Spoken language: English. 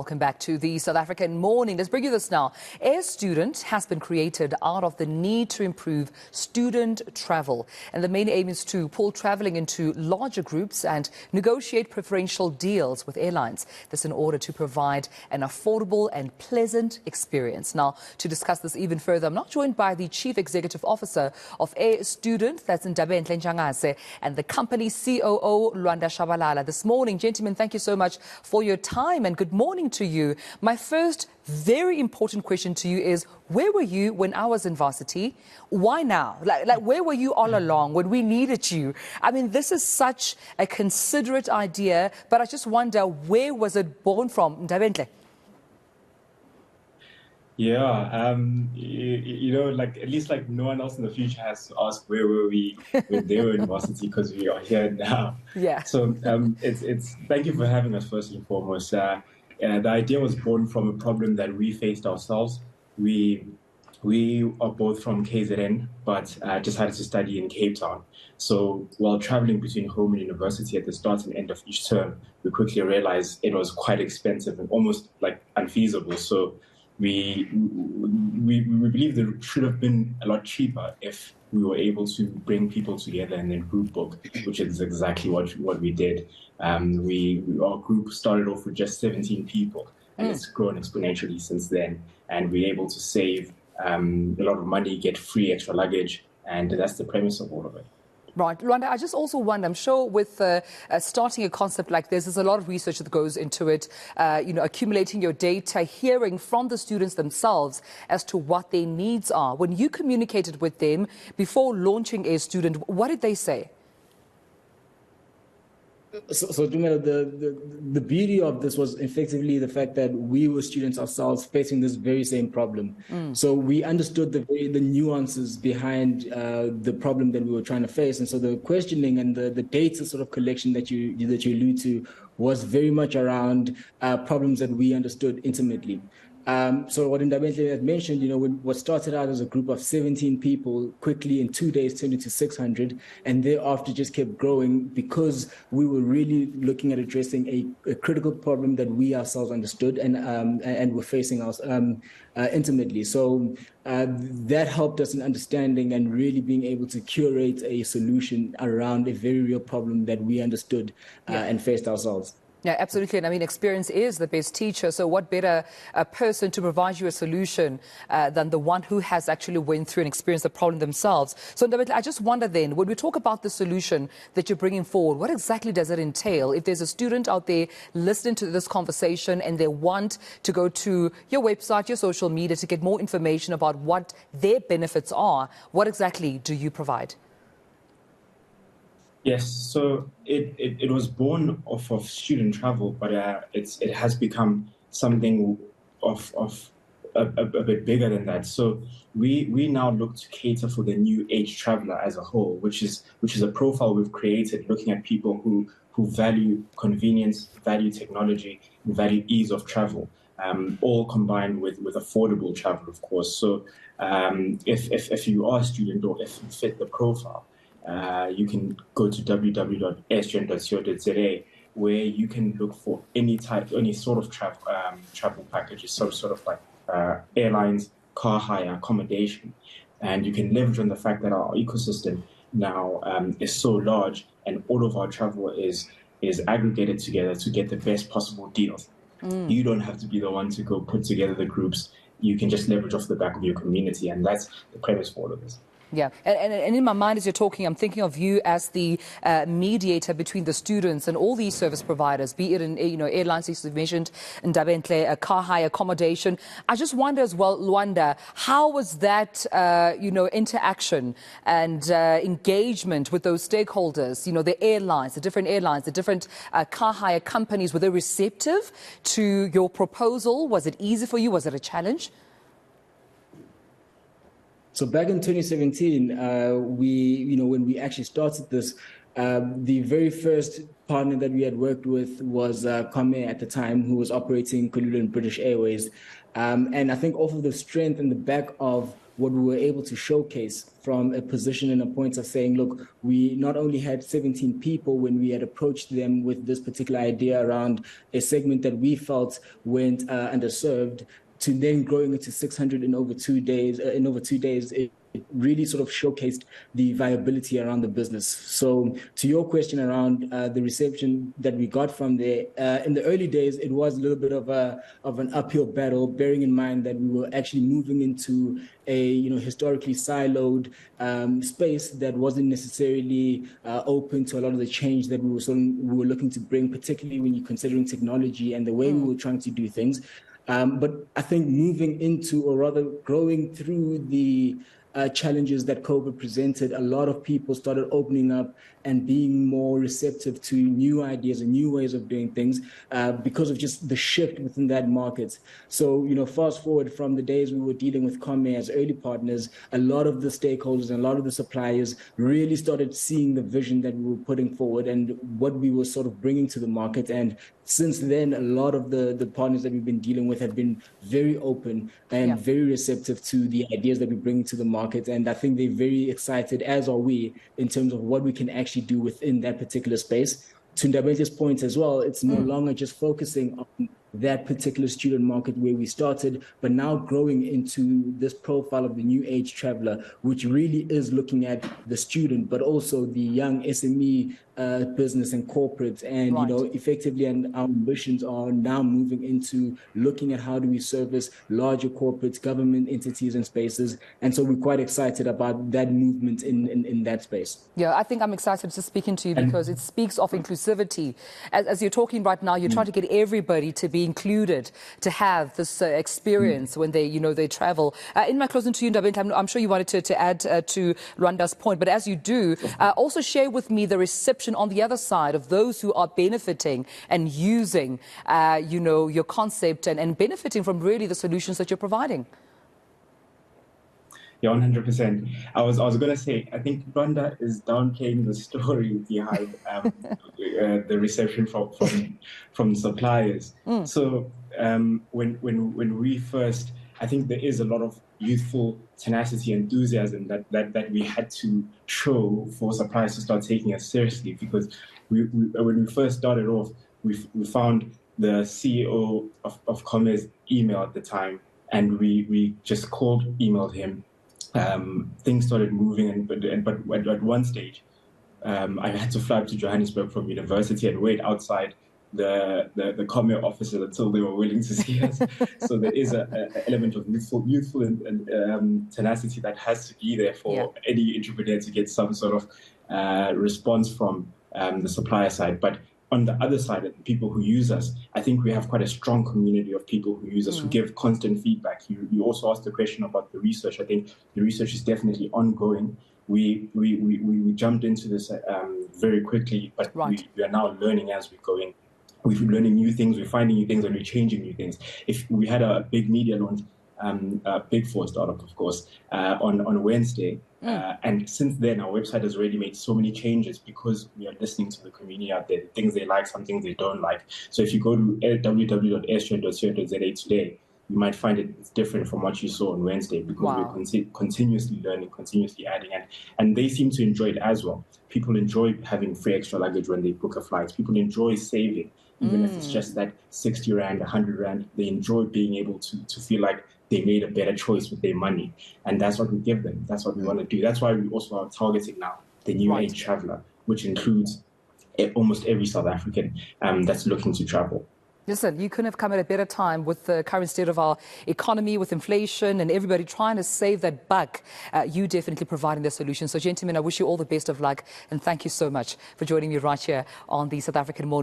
Welcome back to the South African Morning. Let's bring you this now. AirStudent has been created out of the need to improve student travel. And the main aim is to pull traveling into larger groups and negotiate preferential deals with airlines. This in order to provide an affordable and pleasant experience. Now, to discuss this even further, I'm not joined by the Chief Executive Officer of AirStudent, that's Ndabenhle Ntshangase, and the company COO, Lwanda Shabalala. This morning, gentlemen, thank you so much for your time and good morning to you. My first very important question to you is, where were you when I was in varsity? Why now? Like where were you all along when we needed you? I mean, this is such a considerate idea, but I just wonder, where was it born from? Ndabenhle? Yeah, you know, like at least like no one else in the future has to ask where were we when they were in varsity, because we are here now. Yeah. So it's thank you for having us first and foremost. The idea was born from a problem that we faced ourselves. We are both from KZN, but decided to study in Cape Town. So while traveling between home and university at the start and end of each term, we quickly realized it was quite expensive and almost like unfeasible. So we believe that it should have been a lot cheaper if we were able to bring people together and then group book, which is exactly what we did. Our group started off with just 17 people, and it's grown exponentially since then. And we're able to save a lot of money, get free extra luggage, and that's the premise of all of it. Right. Lwanda, I just also wonder, I'm sure with starting a concept like this, there's a lot of research that goes into it, accumulating your data, hearing from the students themselves as to what their needs are. When you communicated with them before launching AirStudent, what did they say? So the beauty of this was effectively the fact that we were students ourselves facing this very same problem. So we understood the nuances behind the problem that we were trying to face. And so the questioning and the data sort of collection that you allude to was very much around problems that we understood intimately. So what Ndabenhle had mentioned, what started out as a group of 17 people quickly in 2 days turned into 600, and thereafter just kept growing because we were really looking at addressing a critical problem that we ourselves understood and were facing us intimately. So that helped us in understanding and really being able to curate a solution around a very real problem that we understood and faced ourselves. Yeah, absolutely. And I mean, experience is the best teacher. So what better person to provide you a solution than the one who has actually went through and experienced the problem themselves? So I just wonder then, when we talk about the solution that you're bringing forward, what exactly does it entail? If there's a student out there listening to this conversation and they want to go to your website, your social media to get more information about what their benefits are, what exactly do you provide? Yes, so it was born off of student travel, but it has become something of a bit bigger than that. So we now look to cater for the new age traveler as a whole, which is a profile we've created looking at people who value convenience, value technology, and value ease of travel. All combined with affordable travel, of course. So if you are a student or if you fit the profile, you can go to www.airstudent.co.za, where you can look for any sort of travel packages, some sort of like airlines, car hire, accommodation, and you can leverage on the fact that our ecosystem now is so large, and all of our travel is aggregated together to get the best possible deals. You don't have to be the one to go put together the groups. You can just leverage off the back of your community, and that's the premise for all of this. Yeah, and in my mind as you're talking, I'm thinking of you as the mediator between the students and all these service providers, be it in airlines, as you mentioned, Ndabenhle, car hire, accommodation. I just wonder as well, Lwanda, how was that interaction and engagement with those stakeholders? The airlines, the different car hire companies. Were they receptive to your proposal? Was it easy for you? Was it a challenge? So back in 2017, when we actually started this, the very first partner that we had worked with was Comair at the time, who was operating Kulula and British Airways. And I think off of the strength and the back of what we were able to showcase from a position and a point of saying, look, we not only had 17 people when we had approached them with this particular idea around a segment that we felt went underserved, to then growing it to 600 in over 2 days. It really sort of showcased the viability around the business. So to your question around the reception that we got from there, in the early days, it was a little bit of an uphill battle, bearing in mind that we were actually moving into a historically siloed space that wasn't necessarily open to a lot of the change that we were looking to bring, particularly when you're considering technology and the way we were trying to do things. But I think moving into, or rather growing through the challenges that COVID presented, a lot of people started opening up and being more receptive to new ideas and new ways of doing things because of just the shift within that market. So, fast forward from the days we were dealing with Comair as early partners, a lot of the stakeholders and a lot of the suppliers really started seeing the vision that we were putting forward and what we were sort of bringing to the market. And since then, a lot of the partners that we've been dealing with have been very open and very receptive to the ideas that we bring to the market. And I think they're very excited, as are we, in terms of what we can actually do within that particular space. To Ndabentle's point as well, it's no longer just focusing on that particular student market where we started, but now growing into this profile of the new age traveler, which really is looking at the student, but also the young SME business and corporate. And, effectively, and our ambitions are now moving into looking at how do we service larger corporates, government entities and spaces. And so we're quite excited about that movement in that space. Yeah, I think I'm excited to speaking to you because it speaks of inclusivity. As you're talking right now, you're trying to get everybody to be included, to have this experience when they travel. In my closing to you, Ndabenhle, I'm sure you wanted to add to Lwanda's point, but as you do, also share with me the reception on the other side of those who are benefiting and using, your concept and benefiting from really the solutions that you're providing. Yeah, 100%. I was going to say, I think Lwanda is downplaying the story behind the reception from suppliers. So when we first, I think there is a lot of youthful tenacity, enthusiasm that we had to show for suppliers to start taking us seriously. Because when we first started off, we found the CEO of Comair's email at the time, and we just emailed him. Things started moving, but at one stage, I had to fly to Johannesburg from university and wait outside the Comair offices until they were willing to see us. So there is an element of youthful and tenacity that has to be there for any entrepreneur to get some sort of response from the supplier side. But on the other side, the people who use us, I think we have quite a strong community of people who use us, who give constant feedback. You also asked the question about the research. I think the research is definitely ongoing. We jumped into this very quickly, but we are now learning as we're going. We're learning new things, we're finding new things, and we're changing new things. If we had a big media launch, Big Four startup, of course, on Wednesday. And since then, our website has already made so many changes because we are listening to the community out there, things they like, some things they don't like. So if you go to www.airstudent.co.za today, you might find it's different from what you saw on Wednesday because we're continuously learning, continuously adding. And they seem to enjoy it as well. People enjoy having free extra luggage when they book a flight. People enjoy saving, even if it's just that 60 Rand, 100 Rand. They enjoy being able to feel like they made a better choice with their money. And that's what we give them. That's what we want to do. That's why we also are targeting now the new age traveler, which includes almost every South African that's looking to travel. Listen, you couldn't have come at a better time with the current state of our economy, with inflation and everybody trying to save that buck. You definitely providing the solution. So, gentlemen, I wish you all the best of luck and thank you so much for joining me right here on the South African Morning.